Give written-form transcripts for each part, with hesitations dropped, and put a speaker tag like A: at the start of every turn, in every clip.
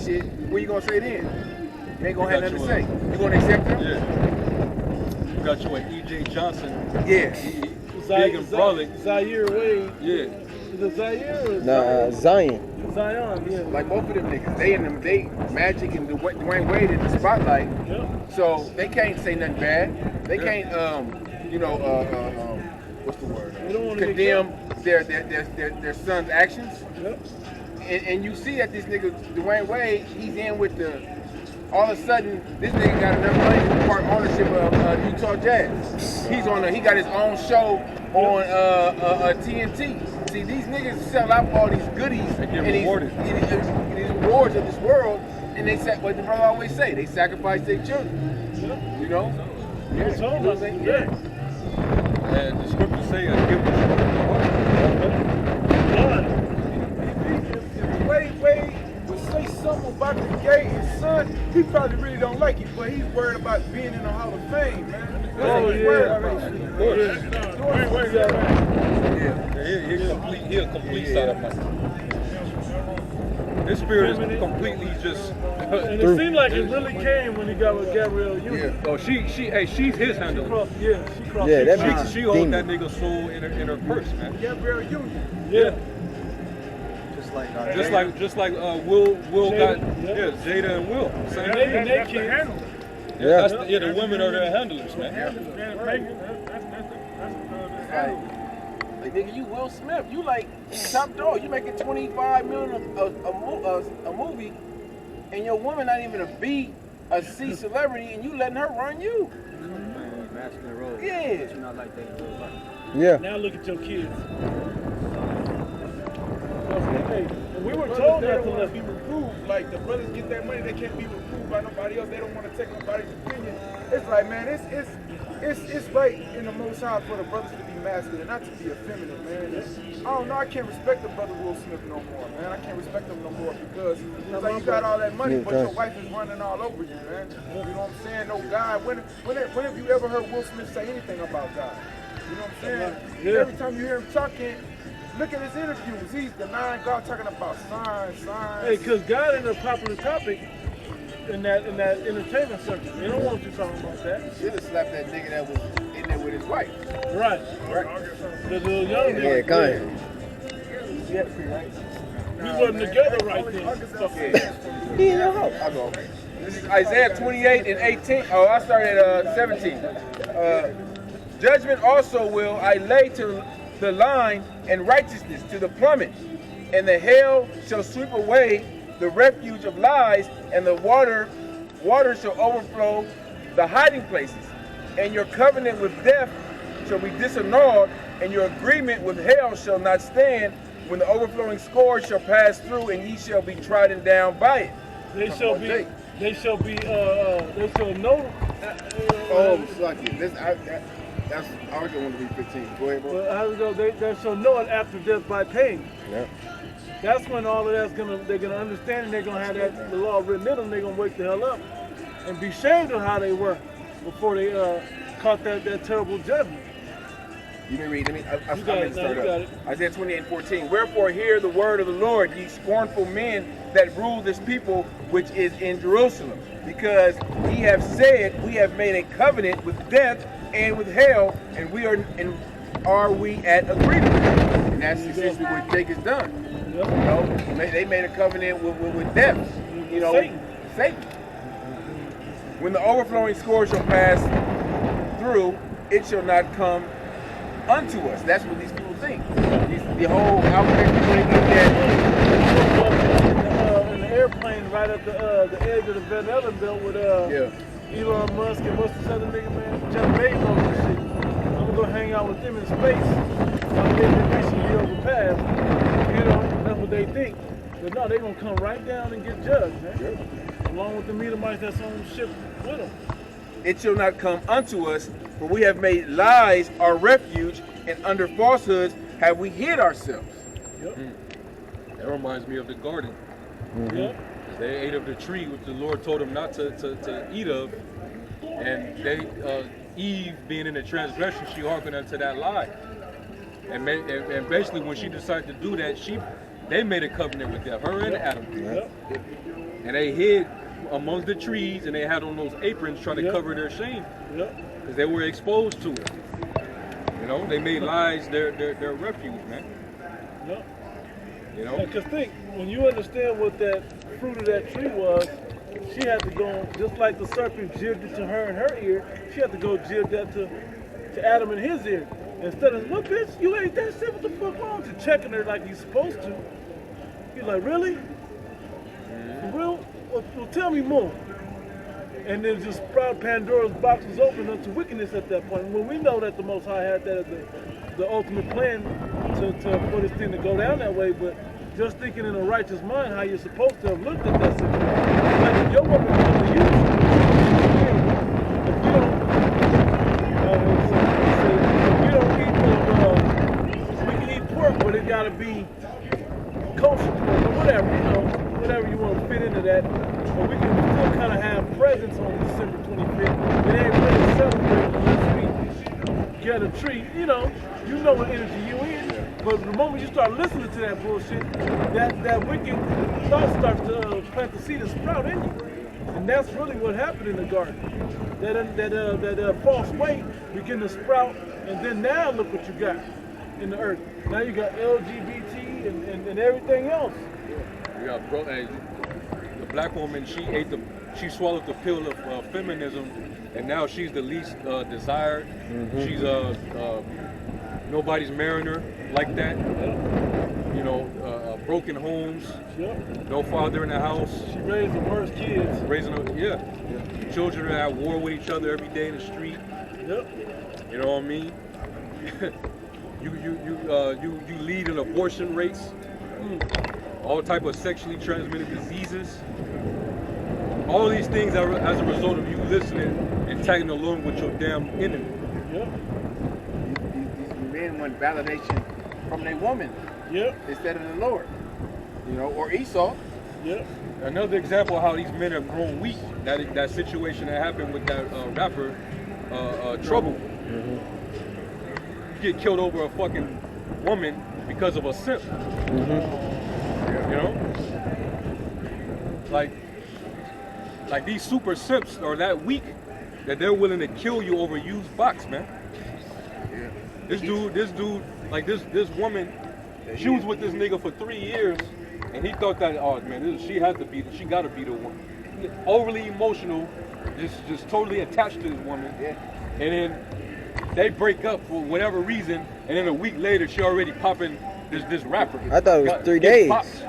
A: shit, what you gonna say then? You ain't gonna have nothing to say. You gonna accept her?
B: Yeah. You got you at E.J. Johnson.
A: Yeah.
B: Big and brolic.
C: Zaire Wade.
B: Yeah.
C: Is it Zaire or
D: Nah, Zion.
C: Zion, yeah.
A: Like both of them niggas, they Magic and Dwayne Wade in the spotlight.
C: Yep.
A: So they can't say nothing bad. They can't, what's the word? Condemn their son's actions.
C: Yep.
A: And you see that this nigga Dwayne Wade, he's in with the. All of a sudden, this nigga got enough money to part ownership of Utah Jazz. He got his own show on TNT. See, these niggas sell out all these goodies and these rewards of this world, and they what the brother always say, they sacrifice their children. You know?
C: Yeah.
B: And the scriptures say, give the
E: Wade would say something about the gay his son, he probably really don't like it, but he's worried about being in the Hall of Fame, man.
C: Oh, yeah.
B: He's a complete side of mind. His spirit is completely just.
C: And it seemed like it really came when he got with Gabrielle Union.
B: Yeah. Oh, she's his handler.
C: She crossed.
D: Yeah, that
B: She holds that nigga's soul in her purse, man.
E: Gabrielle Union.
C: Yeah.
B: Just like Will got Jada and Will. Same thing.
C: And they can't handle it.
B: Yeah, the women are their handlers, man.
A: Like nigga, you Will Smith, you like top dog. You making $25 million a movie, and your woman not even a B, a C celebrity, and you letting her run you.
F: Masculine role.
A: Yeah.
F: But you're not like that in real life.
D: Yeah.
C: Now look at your kids. Hey, we were told
E: They
C: that
E: don't
C: to
E: want
C: let
E: to be reproved. Like the brothers get that money, they can't be reproved by nobody else. They don't want to take nobody's opinion. It's like, man, it's right in the Most High for the brothers to be masculine, not to be effeminate, man. I don't know. I can't respect the brother Will Smith no more, man. I can't respect him no more because it's like you got all that money, but your wife is running all over you, man. You know what I'm saying? No God. When have you ever heard Will Smith say anything about God? You know what I'm saying?
C: Yeah.
E: Every time you hear him talking. Look at his interviews. He's denying God, talking about signs.
C: Hey, because God is a popular topic in that entertainment circuit. They don't want you talking about that.
A: Should have slapped that nigga that was in there with his wife.
C: Right. The little young nigga.
D: Yeah, go ahead.
C: We wasn't together right then.
D: He in your house.
A: I'll go. This is Isaiah 28 and 18. Oh, I started at 17. Judgment also will I lay to the line, and righteousness to the plummet, and the hail shall sweep away the refuge of lies, and the water shall overflow the hiding places, and your covenant with death shall be disannulled, and your agreement with hell shall not stand, when the overflowing scourge shall pass through, and ye shall be trodden down by it.
C: They shall know.
A: Suck it. That's I always want to be 15. Go ahead, bro.
C: But how we go? They shall know it after death by pain.
D: Yeah.
C: That's when all of they're gonna understand, and they're gonna have the law written in them. They're gonna wake the hell up and be ashamed of how they were before they caught that terrible judgment.
A: You may read. I
C: You got it.
A: Isaiah 28:14. Wherefore hear the word of the Lord, ye scornful men that rule this people which is in Jerusalem, because ye have said, we have made a covenant with death and with hell, and are we at agreement? And that's essentially what Jacob's done.
C: Yep.
A: You know, they made a covenant with death. You know, Satan. When the overflowing scourge shall pass through, it shall not come unto us. That's what these people think. The whole outfit people think that
C: in the airplane right at the edge of the Van Allen belt with Elon Musk and what's this other nigga, man? Jeff Bezos and shit. I'm gonna go hang out with them in space. I'm getting mission to overpass. You know, that's what they think. But no, they're gonna come right down and get judged, man. Yep. Along with the Medomites that's on the ship with them.
A: It shall not come unto us, for we have made lies our refuge, and under falsehoods have we hid ourselves.
C: Yep.
B: That reminds me of the garden.
C: Mm-hmm. Yep.
B: They ate of the tree which the Lord told them not to eat of, and Eve, being in the transgression, she hearkened unto that lie. And basically, when she decided to do that, they made a covenant with them, her and Adam.
C: Yep.
B: and they hid amongst the trees, and they had on those aprons trying to cover their shame, because they were exposed to it. You know, they made lies their refuge, man. You know,
C: because think, when you understand what that fruit of that tree was, she had to go, just like the serpent jibbed it to her in her ear, she had to go jib that to Adam in his ear. Instead of, look, bitch, you ain't that shit, what the fuck wrong with you? Checking her like he's supposed to. He's like, really? For real? Well, tell me more. And then just sprout Pandora's box was open unto wickedness at that point. When we know that the Most High had that as the ultimate plan for this thing to go down that way, but just thinking in a righteous mind how you're supposed to have looked at that situation. Like if your woman comes to you, if you don't eat we can eat pork, but it gotta be kosher pork or whatever, you know, whatever you want to fit into that. But we can still kind of have presents on December 25th. It ain't really celebrating unless we get a tree. You know what energy you in. But the moment you start listening to that bullshit, that wicked thought starts to plant the seed and sprout in you. And that's really what happened in the garden. That false way begin to sprout, and then now look what you got in the earth. Now you got LGBT and everything else.
B: You got the black woman. She swallowed the pill of feminism, and now she's the least desired. She's nobody's mariner like that. You know, broken homes, no father in the house.
C: She raised the worst kids.
B: Children are at war with each other every day in the street. You know what I mean? you lead in abortion rates, all type of sexually transmitted diseases. All these things are as a result of you listening and tagging along with your damn enemy.
E: These men want validation from their woman instead of the Lord. You know, or Esau.
B: Another example of how these men have grown weak. That situation that happened with that rapper, Trouble. You get killed over a fucking woman because of a simp. You know, like these super simps are that weak that they're willing to kill you over used box, man. This dude, like this woman, she was with this nigga for 3 years, and he thought that, oh man, she gotta be the one. Overly emotional, just totally attached to this woman, and then they break up for whatever reason, and then a week later she already popping this rapper.
D: I thought it was 3 days.
B: Popped.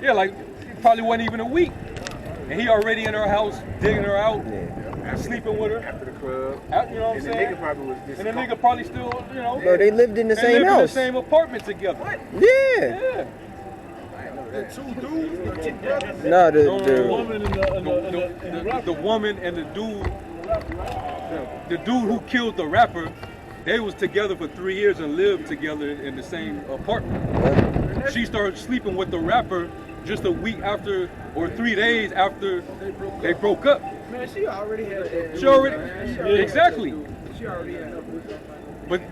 B: Yeah, like probably wasn't even a week, and he already in her house digging her out, sleeping with her
E: After the club.
B: You know what I'm saying?
E: The nigga probably was
B: and the nigga probably still, you know.
D: Bro, they lived in the same
B: lived
D: house.
B: in the same apartment together. What?
D: Yeah.
E: The two dudes, the two brothers.
D: No,
B: The woman and the dude, the dude who killed the rapper, they was together for 3 years and lived together in the same apartment. She started sleeping with the rapper just a week after, or 3 days after they broke up.
A: Man, she already had that.
B: Exactly.
A: She already had that.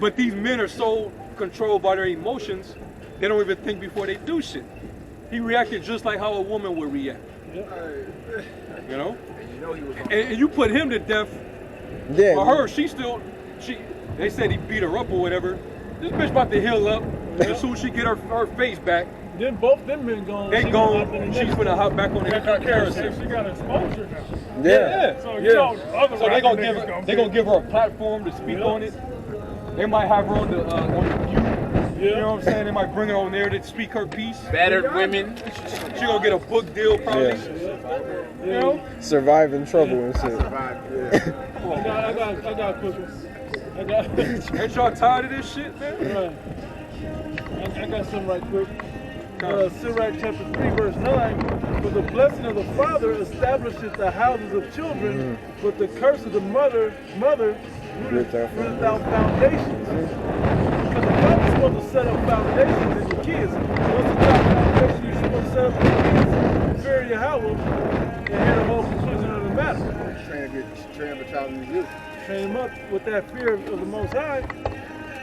B: But these men are so controlled by their emotions, they don't even think before they do shit. He reacted just like how a woman would react. You know? And you put him to death.
D: Yeah.
B: For her, they said he beat her up or whatever. This bitch about to heal up. As soon as she get her face back,
C: then both them men gone.
B: They gone. She's gonna hop back on the carousel.
C: She got exposure now.
B: Yeah.
C: So you know,
B: so they gonna give her a platform to speak on it. They might have her on the View. You know what I'm saying? They might bring her on there to speak her piece.
E: Battered women.
B: She gonna get a book deal probably. You know?
D: Surviving trouble and shit.
C: I got a quick one.
B: Ain't y'all tired of this shit, man?
C: Right. I got something right quick. Sirach chapter 3 verse 9. For the blessing of the father establishes the houses of children, but the curse of the mother rooteth out foundations. Because the father's supposed to set up foundations in your kids. Once the top foundation you're supposed to set up in your kids, fear Yahweh, and hear the whole conclusion of the matter.
E: Train up a child in the youth.
C: Train him up with that fear of the Most High,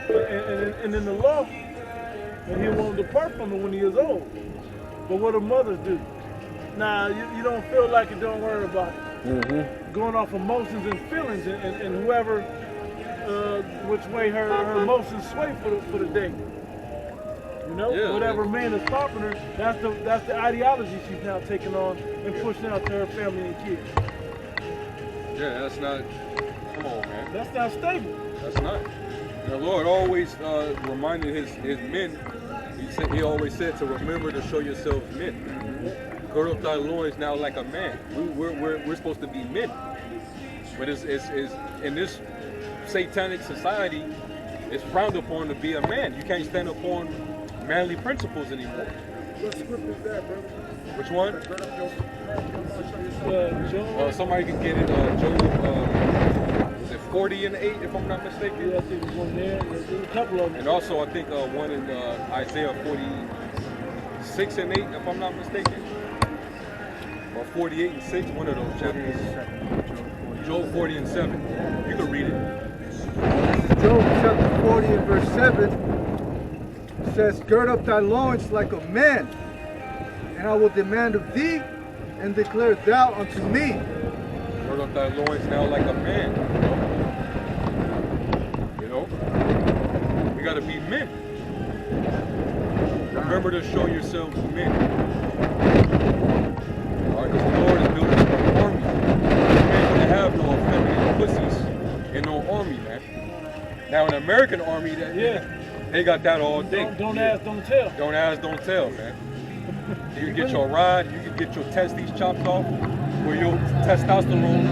C: and in the law, and he won't depart from it when he is old. But what do mothers do? Nah, you don't feel like it, don't worry about it. Going off emotions and feelings, and whoever, which way her emotions sway for the day. You know,
B: Yeah,
C: whatever man is popular, that's the ideology she's now taking on and pushing out to her family and kids.
B: Yeah, that's not. Come on, man.
C: That's not stable.
B: That's not. The Lord always reminded his men. He always said to remember to show yourselves men. Gird up thy loins now like a man. We're supposed to be men. But it's in this satanic society, it's frowned upon to be a man. You can't stand upon manly principles anymore.
E: What script is that, brother?
B: Which one?
C: Joe,
B: Somebody can get it. Job, was it 40 and 8, if I'm not mistaken?
C: yeah, I think there's one there. There's a couple of them.
B: And also, I think one in Isaiah 46 and 8, if I'm not mistaken. Or 48 and 6, one of those chapters. Job 40 and 7. You can read it.
G: Job chapter 40 and verse 7 says, gird up thy loins like a man, and I will demand of thee, and declare thou unto me.
B: Gird up thy loins now like a man. You know? We gotta be men. Remember to show yourselves men. Alright, because the Lord is building an army. You ain't gonna have no effeminate pussies in no army, man. Now an American army, they got that all day.
C: Don't ask, don't tell.
B: Don't ask, don't tell, man. You can get your rod, you can get your testes chopped off, where your testosterone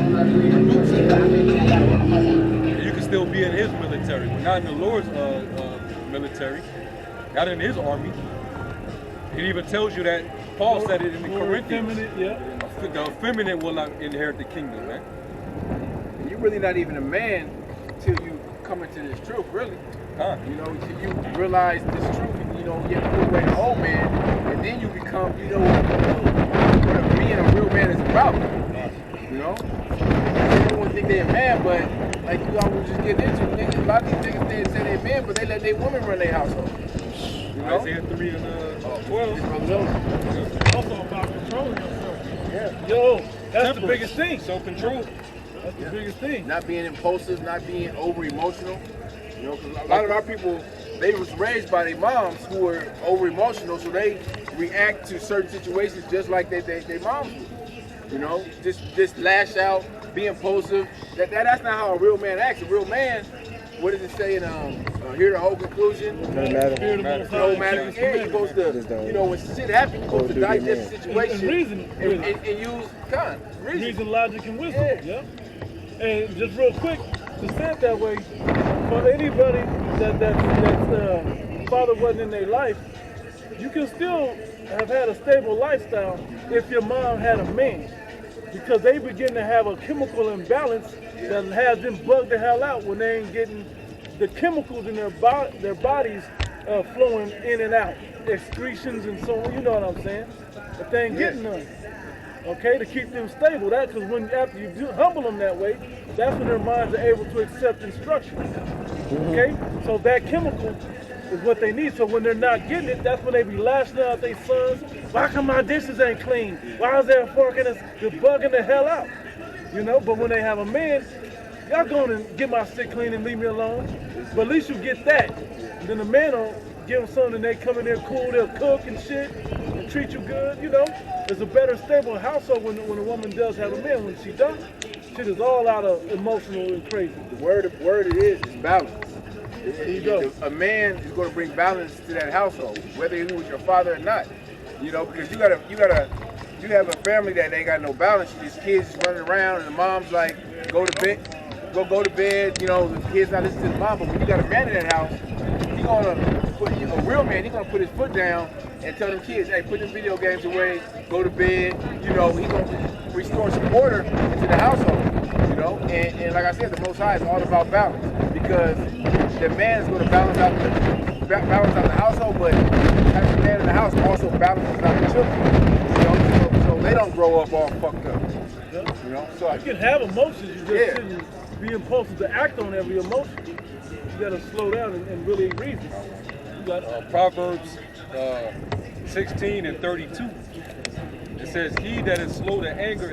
B: you can still be in his military, but not in the Lord's military, not in his army. It even tells you that, Paul said it in the Corinthians, the effeminate will not inherit the kingdom, man.
A: And you're really not even a man till you come into this truth, really. You know, till you realize this truth, and you know, you have to put away the old man, and then you become, you know, what being a real man is about. You know? Everyone think they're a man, but like you always just get into, niggas, a lot of these niggas, they say they're men, but they let their women run their household. You know?
B: Isaiah 3 and 12.
C: Also about controlling yourself. Yeah. Yo, that's the biggest thing.
B: Self-control.
C: That's the biggest thing.
A: Not being impulsive, not being over-emotional. You know, because a lot of our people, they was raised by their moms who were over-emotional, so they react to certain situations just like their moms do. You know, just lash out, be impulsive. That's not how a real man acts. A real man, what does it say in hear the whole conclusion?
D: No matter.
A: No matter. Yeah, you're supposed to, you know, when shit happens, you're supposed to digest the situation and use
C: reason, logic, and wisdom. Yeah. And just real quick, to say it that way, for anybody that's father wasn't in their life, you can still have had a stable lifestyle if your mom had a man, because they begin to have a chemical imbalance that has them bugged the hell out when they ain't getting the chemicals in their bodies flowing in and out, excretions and so on. You know what I'm saying? If they ain't getting none, okay, to keep them stable. That's because after you humble them that way, that's when their minds are able to accept instruction. Okay, so that chemical is what they need. So when they're not getting it, that's when they be lashing out at their sons. Why come my dishes ain't clean? Why is there a fork in us? They're bugging the hell out. You know, but when they have a man, y'all going and get my shit clean and leave me alone. But at least you get that. And then the man will give them something, and they come in there cool, they'll cook and shit and treat you good, you know. It's a better, stable household when a woman does have a man. When she don't, shit is all out of emotional and crazy.
A: The word it is balance.
C: There you go.
A: A man is going to bring balance to that household, whether he was your father or not. You know, because you have a family that ain't got no balance. These kids just running around, and the mom's like, go to bed. You know, the kids not listening to the mom. But when you got a man in that house, a real man, he's gonna put his foot down and tell them kids, hey, put them video games away, go to bed. You know, he's gonna restore some order into the household. You know, and like I said, the Most High is all about balance, because the man is gonna balance out the household, but as the man in the house also balances out the children. You know, so they don't grow up all fucked up. You know, so
C: you can have emotions, you just shouldn't be impulsive to act on every emotion. You gotta slow down and really reason. You got
B: Proverbs 16 and 32. It says, he that is slow to anger